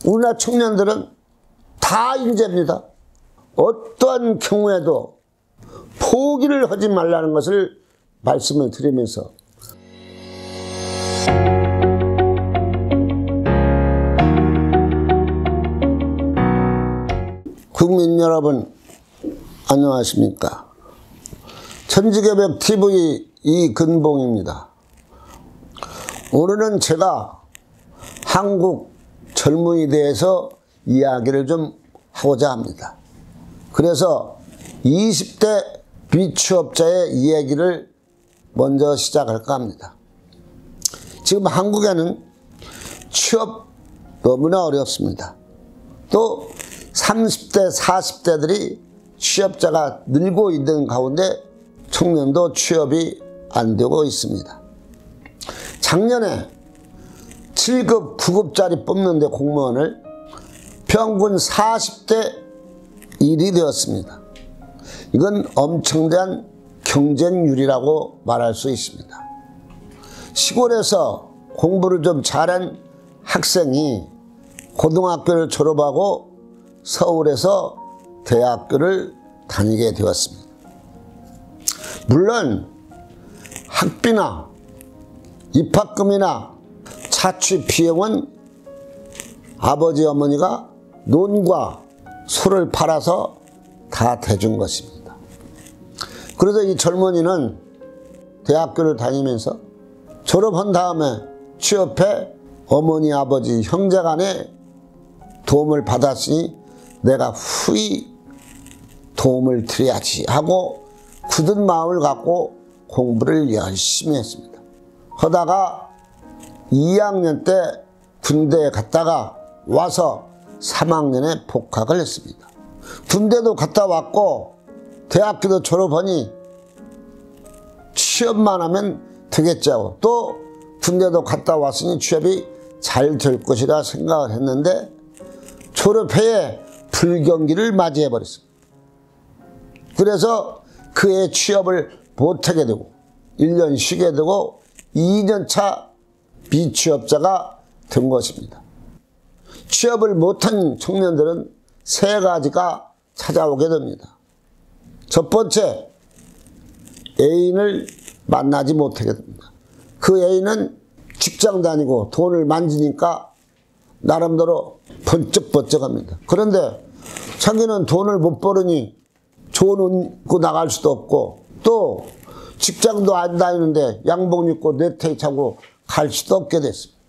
우리나라 청년들은 다 인재입니다. 어떠한 경우에도 포기를 하지 말라는 것을 말씀을 드리면서 국민 여러분 안녕하십니까? 천지개벽TV 이근봉입니다. 오늘은 제가 한국 젊은이에 대해서 이야기를 좀 하고자 합니다. 그래서 20대 미취업자의 이야기를 먼저 시작할까 합니다. 지금 한국에는 취업 너무나 어렵습니다. 또 30대, 40대들이 취업자가 늘고 있는 가운데 청년도 취업이 안 되고 있습니다. 작년에 7급, 9급짜리 뽑는데 공무원을 평균 40대 1이 되었습니다. 이건 엄청난 경쟁률이라고 말할 수 있습니다. 시골에서 공부를 좀 잘한 학생이 고등학교를 졸업하고 서울에서 대학교를 다니게 되었습니다. 물론 학비나 입학금이나 자취 비용은 아버지 어머니가 논과 소를 팔아서 다 대준 것입니다. 그래서 이 젊은이는 대학교를 다니면서 졸업한 다음에 취업해 어머니, 아버지, 형제간의 도움을 받았으니 내가 후히 도움을 드려야지 하고 굳은 마음을 갖고 공부를 열심히 했습니다. 하다가 2학년 때 군대에 갔다가 와서 3학년에 복학을 했습니다. 군대도 갔다 왔고 대학교도 졸업하니 취업만 하면 되겠죠. 또 군대도 갔다 왔으니 취업이 잘 될 것이라 생각을 했는데 졸업해에 불경기를 맞이해 버렸습니다. 그래서 그해 취업을 못하게 되고 1년 쉬게 되고 2년차 미취업자가 된 것입니다. 취업을 못한 청년들은 세 가지가 찾아오게 됩니다. 첫 번째, 애인을 만나지 못하게 됩니다. 그 애인은 직장 다니고 돈을 만지니까 나름대로 번쩍번쩍합니다. 그런데 자기는 돈을 못 벌으니 좋은 옷 입고 나갈 수도 없고 또 직장도 안 다니는데 양복 입고 네트워크 차고 갈 수도 없게 됐습니다.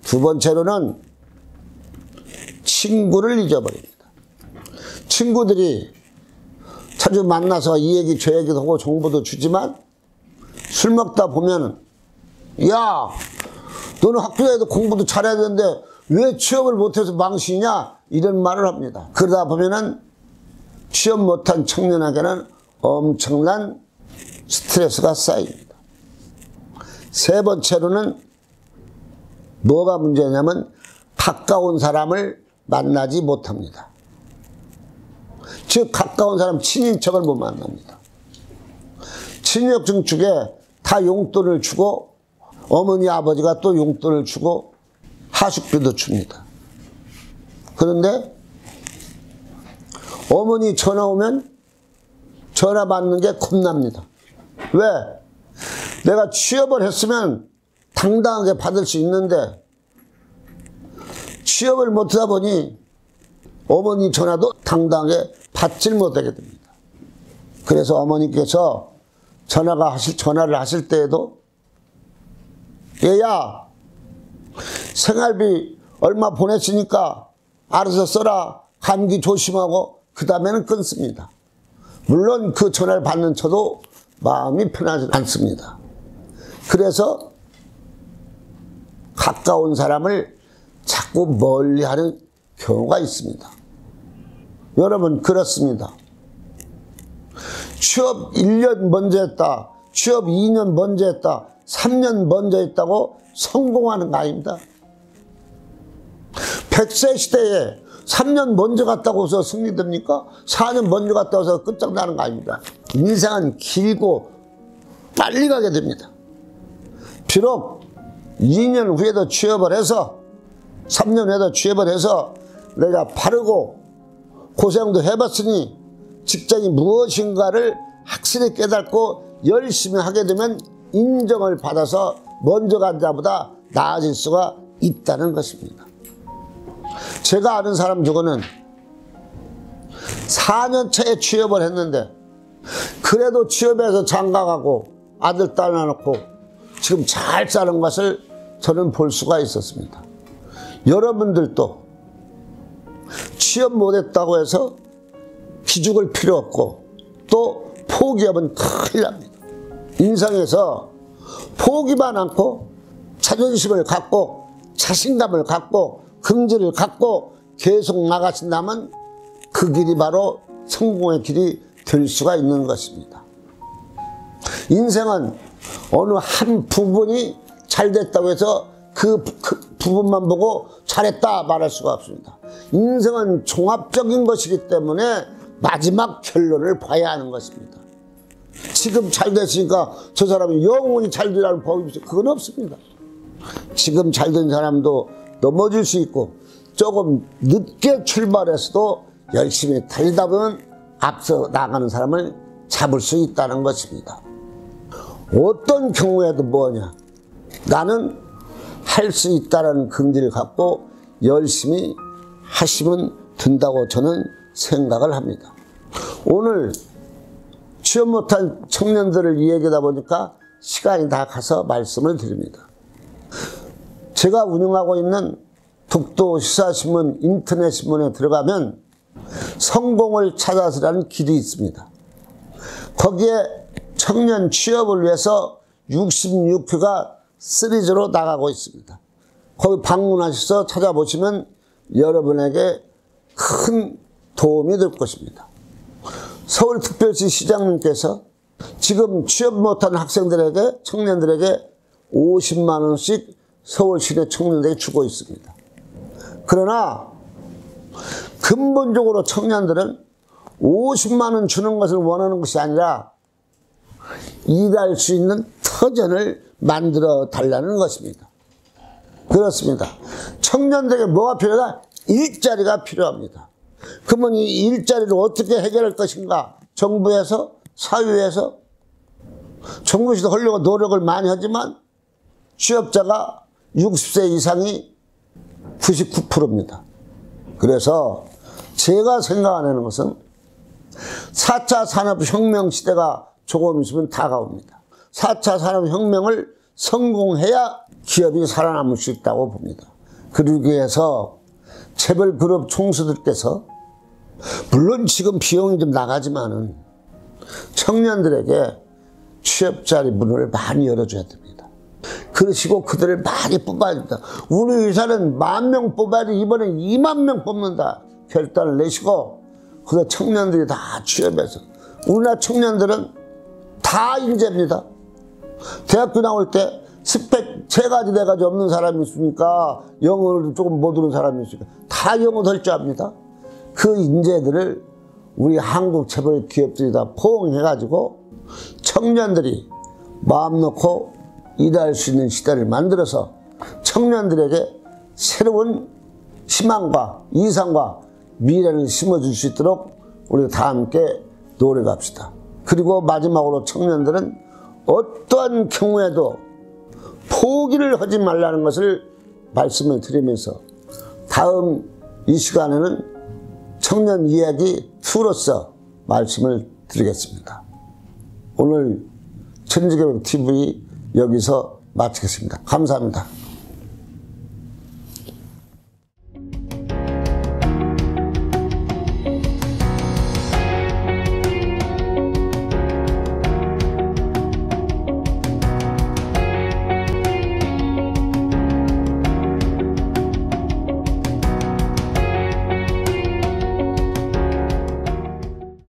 두 번째로는 친구를 잊어버립니다. 친구들이 자주 만나서 이 얘기 저 얘기도 하고 정보도 주지만 술 먹다 보면은 야 너는 학교에도 공부도 잘해야 되는데 왜 취업을 못해서 망신이냐 이런 말을 합니다. 그러다 보면은 취업 못한 청년에게는 엄청난 스트레스가 쌓입니다. 세 번째로는 뭐가 문제냐면 가까운 사람을 만나지 못합니다. 즉 가까운 사람 친인척을 못 만납니다. 친인척 중축에 다 용돈을 주고 어머니 아버지가 또 용돈을 주고 하숙비도 줍니다. 그런데 어머니 전화 오면 전화 받는 게 겁납니다. 왜? 내가 취업을 했으면 당당하게 받을 수 있는데 취업을 못하다 보니 어머니 전화도 당당하게 받질 못하게 됩니다. 그래서 어머니께서 전화를 하실 때에도 얘야 생활비 얼마 보냈으니까 알아서 써라 감기 조심하고 그 다음에는 끊습니다. 물론 그 전화를 받는 저도 마음이 편하지 않습니다. 그래서 가까운 사람을 자꾸 멀리하는 경우가 있습니다. 여러분 그렇습니다. 취업 1년 먼저 했다, 취업 2년 먼저 했다, 3년 먼저 했다고 성공하는 거 아닙니다. 100세 시대에 3년 먼저 갔다고 해서 승리됩니까? 4년 먼저 갔다고 해서 끝장나는 거 아닙니다. 인생은 길고 빨리 가게 됩니다. 비록 2년 후에도 취업을 해서 3년 후에도 취업을 해서 내가 바르고 고생도 해봤으니 직장이 무엇인가를 확실히 깨닫고 열심히 하게 되면 인정을 받아서 먼저 간 자보다 나아질 수가 있다는 것입니다. 제가 아는 사람 중에는 4년 차에 취업을 했는데 그래도 취업해서 장가가고 아들 딸 낳아놓고 지금 잘 사는 것을 저는 볼 수가 있었습니다. 여러분들도 취업 못했다고 해서 기죽을 필요 없고 또 포기하면 큰일 납니다. 인생에서 포기만 않고 자존심을 갖고 자신감을 갖고 긍지를 갖고 계속 나가신다면 그 길이 바로 성공의 길이 될 수가 있는 것입니다. 인생은 어느 한 부분이 잘 됐다고 해서 그 부분만 보고 잘했다 말할 수가 없습니다. 인생은 종합적인 것이기 때문에 마지막 결론을 봐야 하는 것입니다. 지금 잘 됐으니까 저 사람이 영원히 잘 되라는 법이 있어요. 그건 없습니다. 지금 잘 된 사람도 넘어질 수 있고 조금 늦게 출발해서도 열심히 달리다 보면 앞서 나가는 사람을 잡을 수 있다는 것입니다. 어떤 경우에도 뭐냐, 나는 할 수 있다는 긍지를 갖고 열심히 하시면 된다고 저는 생각을 합니다. 오늘 취업 못한 청년들을 이야기하다 보니까 시간이 다 가서 말씀을 드립니다. 제가 운영하고 있는 독도 시사신문 인터넷 신문에 들어가면 성공을 찾아서라는 길이 있습니다. 거기에 청년 취업을 위해서 66회가 시리즈로 나가고 있습니다. 거기 방문하셔서 찾아보시면 여러분에게 큰 도움이 될 것입니다. 서울특별시 시장님께서 지금 취업 못한 학생들에게, 청년들에게 50만 원씩 서울시내 청년들에게 주고 있습니다. 그러나 근본적으로 청년들은 50만 원 주는 것을 원하는 것이 아니라 일할 수 있는 터전을 만들어 달라는 것입니다. 그렇습니다. 청년들에게 뭐가 필요하다? 일자리가 필요합니다. 그러면 이 일자리를 어떻게 해결할 것인가? 정부에서, 사회에서, 정부에서도 하려고 노력을 많이 하지만 취업자가 60세 이상이 99%입니다. 그래서 제가 생각하는 것은 4차 산업혁명 시대가 조금 있으면 다가옵니다. 4차 산업혁명을 성공해야 기업이 살아남을 수 있다고 봅니다. 그러기 위해서 재벌 그룹 총수들께서 물론 지금 비용이 좀 나가지만은 청년들에게 취업자리 문을 많이 열어줘야 됩니다. 그러시고 그들을 많이 뽑아야 됩니다. 우리 의사는 10,000명 뽑아야 돼. 이번에 20,000명 뽑는다 결단을 내시고 그 청년들이 다 취업해서, 우리나라 청년들은 다 인재입니다. 대학교 나올 때 스펙 3가지 4가지 없는 사람이 있으니까 영어를 조금 못 듣는 사람이 있으니까 다 영어도 할 줄 압니다. 그 인재들을 우리 한국 재벌 기업들이 다 포옹해가지고 청년들이 마음 놓고 일할 수 있는 시대를 만들어서 청년들에게 새로운 희망과 이상과 미래를 심어줄 수 있도록 우리 다 함께 노력합시다. 그리고 마지막으로 청년들은 어떠한 경우에도 포기를 하지 말라는 것을 말씀을 드리면서 다음 이 시간에는 청년 이야기 2로서 말씀을 드리겠습니다. 오늘 천지개벽TV 여기서 마치겠습니다. 감사합니다.